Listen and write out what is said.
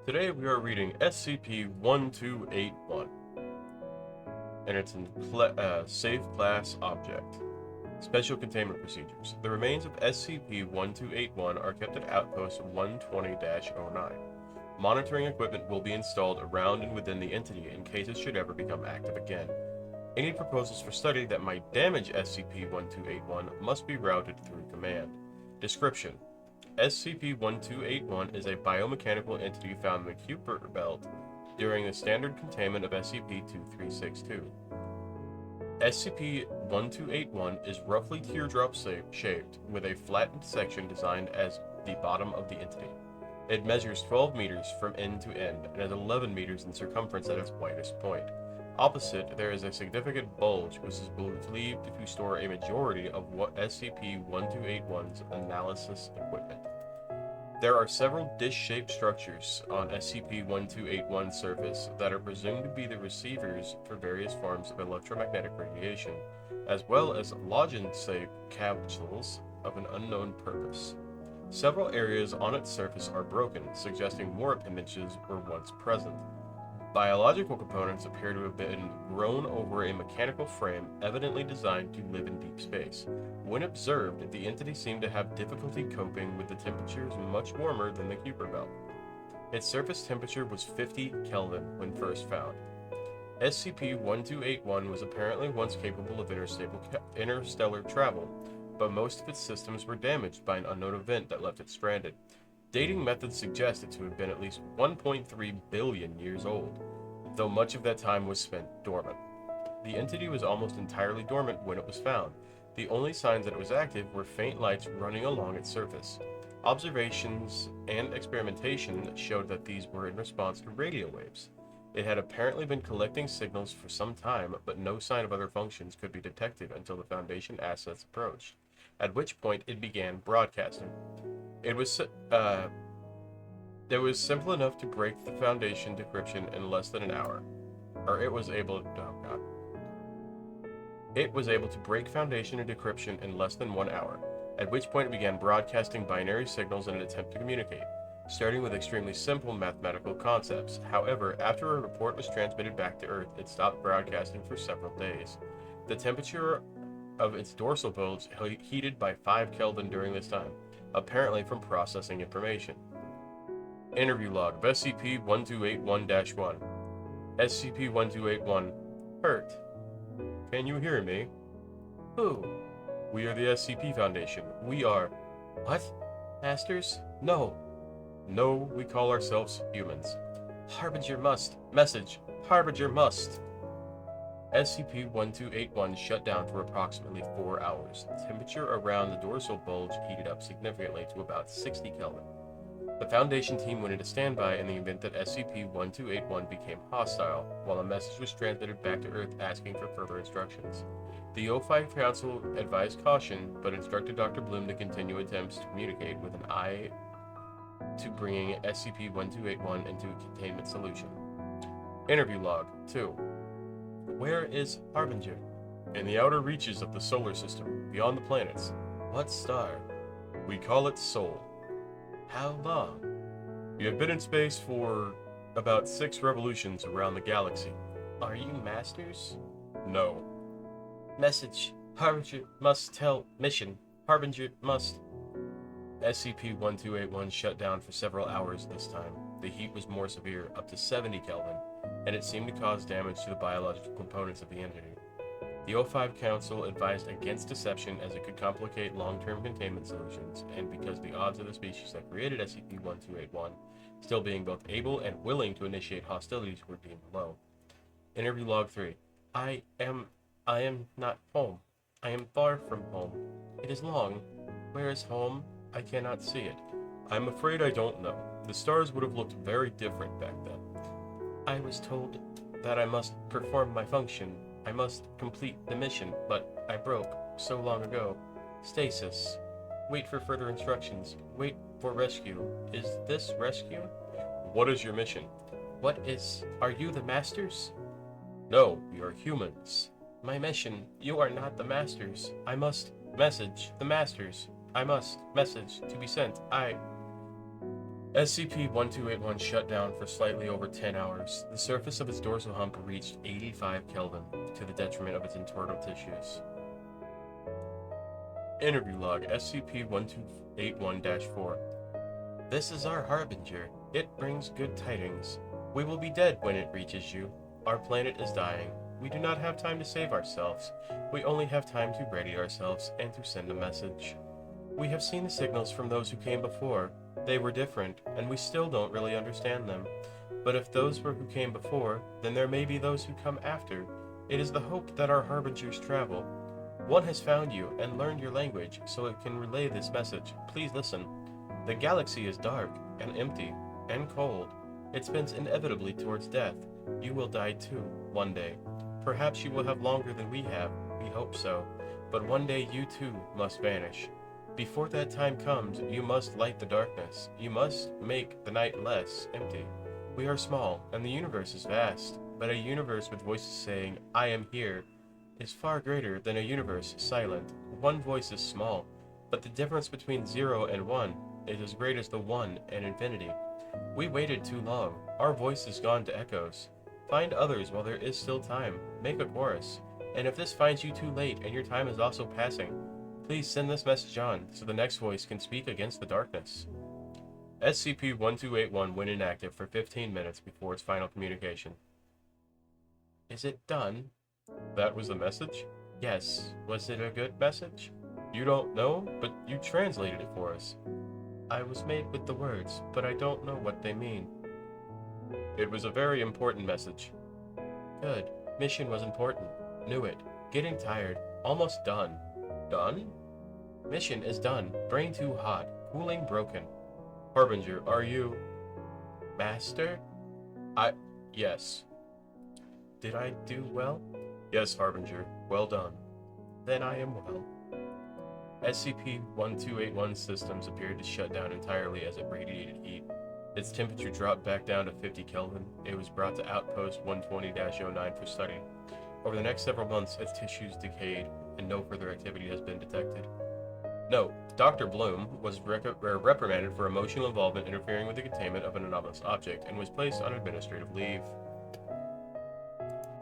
Today we are reading SCP-1281, and it's a safe class object. Special Containment Procedures. The remains of SCP-1281 are kept at Outpost 120-09. Monitoring equipment will be installed around and within the entity in case it should ever become active again. Any proposals for study that might damage SCP-1281 must be routed through command. Description: SCP-1281 is a biomechanical entity found in the Kuiper Belt during the standard containment of SCP-2362. SCP-1281 is roughly teardrop shaped, with a flattened section designed as the bottom of the entity. It measures 12 meters from end to end and is 11 meters in circumference at its widest point. Opposite, there is a significant bulge which is believed to store a majority of what SCP-1281's analysis equipment. There are several dish-shaped structures on SCP-1281's surface that are presumed to be the receivers for various forms of electromagnetic radiation, as well as lozenge-shaped capsules of an unknown purpose. Several areas on its surface are broken, suggesting more appendages were once present. Biological components appear to have been grown over a mechanical frame evidently designed to live in deep space. When observed, the entity seemed to have difficulty coping with the temperatures much warmer than the Kuiper Belt. Its surface temperature was 50 Kelvin when first found. SCP-1281 was apparently once capable of interstellar travel, but most of its systems were damaged by an unknown event that left it stranded. Dating methods suggest it to have been at least 1.3 billion years old, though much of that time was spent dormant. The entity was almost entirely dormant when it was found. The only signs that it was active were faint lights running along its surface. Observations and experimentation showed that these were in response to radio waves. It had apparently been collecting signals for some time, but no sign of other functions could be detected until the Foundation assets approached, at which point it began broadcasting. It was simple enough to break the Foundation decryption in less than an hour. It was able to break Foundation decryption in less than 1 hour, at which point it began broadcasting binary signals in an attempt to communicate, starting with extremely simple mathematical concepts. However, after a report was transmitted back to Earth, it stopped broadcasting for several days. The temperature of its dorsal bulge heated by 5 Kelvin during this time, apparently from processing information. Interview log of SCP-1281-1. SCP-1281. Hurt. Can you hear me? Who? We are the SCP Foundation. We are... What? Masters? No. No, we call ourselves humans. Harbinger must. Message. Harbinger must. SCP-1281 shut down for approximately 4 hours. The temperature around the dorsal bulge heated up significantly to about 60 Kelvin. The Foundation team went into standby in the event that SCP-1281 became hostile, while a message was transmitted back to Earth asking for further instructions. The O5 Council advised caution, but instructed Dr. Bloom to continue attempts to communicate with an eye to bringing SCP-1281 into a containment solution. Interview log 2. Where is Harbinger? In the outer reaches of the solar system, beyond the planets. What star? We call it Sol. How long? You have been in space for about 6 revolutions around the galaxy. Are you masters? No. Message. Harbinger must tell mission. Harbinger must... SCP-1281 shut down for several hours this time. The heat was more severe, up to 70 Kelvin, and it seemed to cause damage to the biological components of the entity. The O5 Council advised against deception as it could complicate long-term containment solutions, and because the odds of the species that created SCP-1281 still being both able and willing to initiate hostilities were deemed low. Interview log 3. I am not home. I am far from home. It is long. Where is home? I cannot see it. I'm afraid I don't know. The stars would have looked very different back then. I was told that I must perform my function. I must complete the mission, but I broke so long ago. Stasis. Wait for further instructions. Wait for rescue. Is this rescue? What is your mission? Are you the masters? No, we are humans. My mission. You are not the masters. I must message the masters. I must message to be sent. SCP-1281 shut down for slightly over 10 hours. The surface of its dorsal hump reached 85 Kelvin, to the detriment of its internal tissues. Interview log SCP-1281-4. This is our harbinger. It brings good tidings. We will be dead when it reaches you. Our planet is dying. We do not have time to save ourselves. We only have time to ready ourselves and to send a message. We have seen the signals from those who came before. They were different, and we still don't really understand them. But if those were who came before, then there may be those who come after. It is the hope that our harbingers travel. One has found you and learned your language, so it can relay this message. Please listen. The galaxy is dark, and empty, and cold. It spins inevitably towards death. You will die too, one day. Perhaps you will have longer than we have. We hope so. But one day you too must vanish. Before that time comes, you must light the darkness. You must make the night less empty. We are small, and the universe is vast, but a universe with voices saying, I am here, is far greater than a universe silent. One voice is small, but the difference between 0 and 1 is as great as the 1 and infinity. We waited too long. Our voice is gone to echoes. Find others while there is still time. Make a chorus. And if this finds you too late and your time is also passing, please send this message on so the next voice can speak against the darkness. SCP-1281 went inactive for 15 minutes before its final communication. Is it done? That was the message? Yes. Was it a good message? You don't know, but you translated it for us. I was made with the words, but I don't know what they mean. It was a very important message. Good. Mission was important. Knew it. Getting tired. Almost done. Done? Mission is done. Brain too hot. Cooling broken. Harbinger, are you... Master? Yes. Did I do well? Yes, Harbinger. Well done. Then I am well. SCP-1281 systems appeared to shut down entirely as it radiated heat. Its temperature dropped back down to 50 Kelvin. It was brought to Outpost 120-09 for study. Over the next several months, its tissues decayed, and no further activity has been detected. Note: Dr. Bloom was reprimanded for emotional involvement interfering with the containment of an anomalous object and was placed on administrative leave.